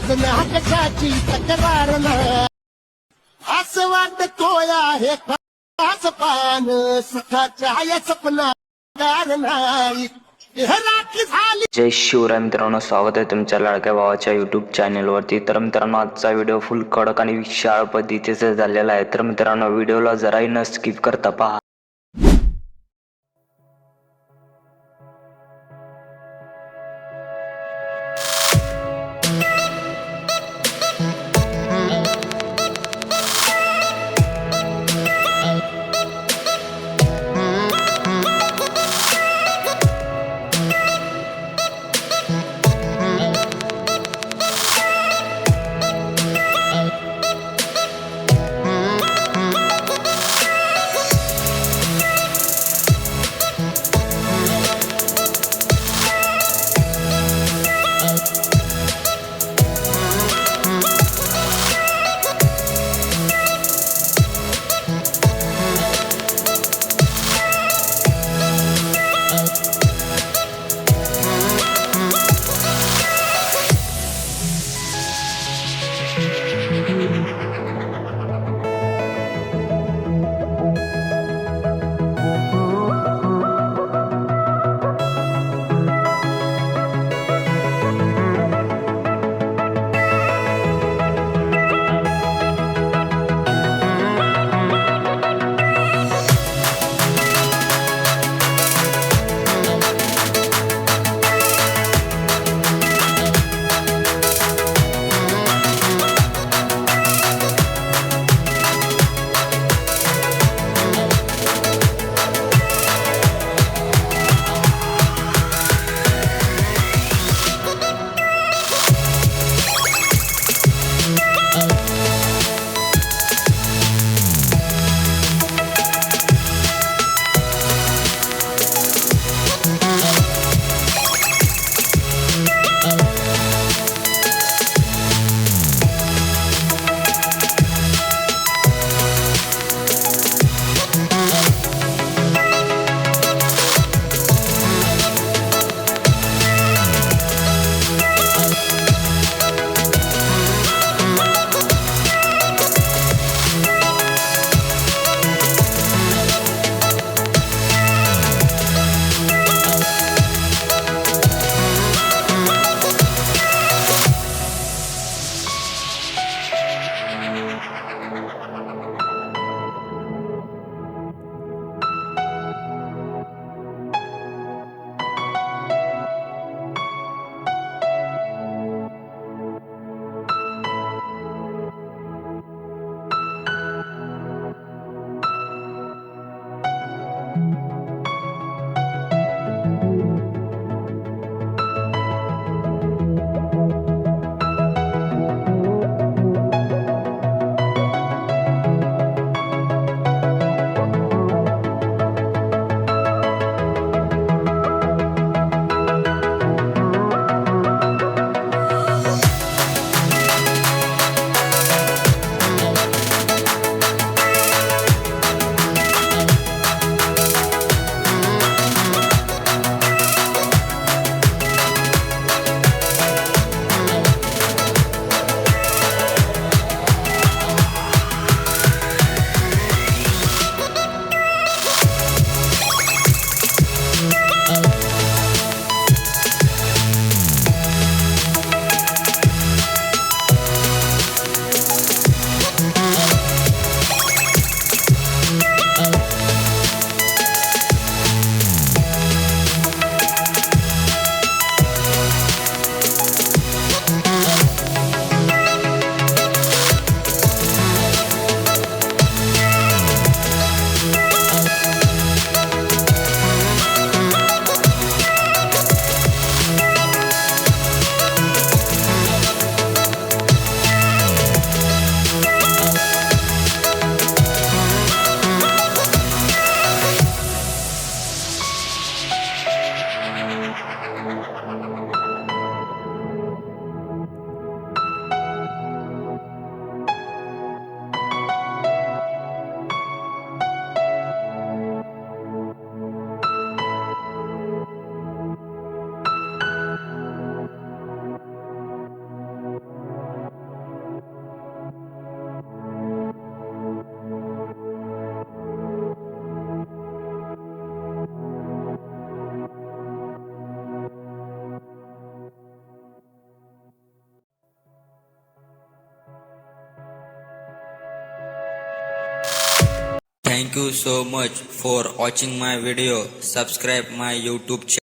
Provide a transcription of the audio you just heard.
आज ना कशाची तक्रार नाही, असं वाटतोय आहे खास पान सुखाच्या या सपनागार नाही. राखी झाली. जय शिवराय मित्रांनो, स्वागत आहे तुमच्या लाडक्या भावाच्या यूट्यूब चॅनलवरती. तर मित्रांनो, आजचा व्हिडिओ फुल कडक आणि विशाळ पद्धतीचा झालेला आहे. तर मित्रांनो, व्हिडिओला जराही न स्किप करता पहा. Thank you so much for watching my video. Subscribe my YouTube channel.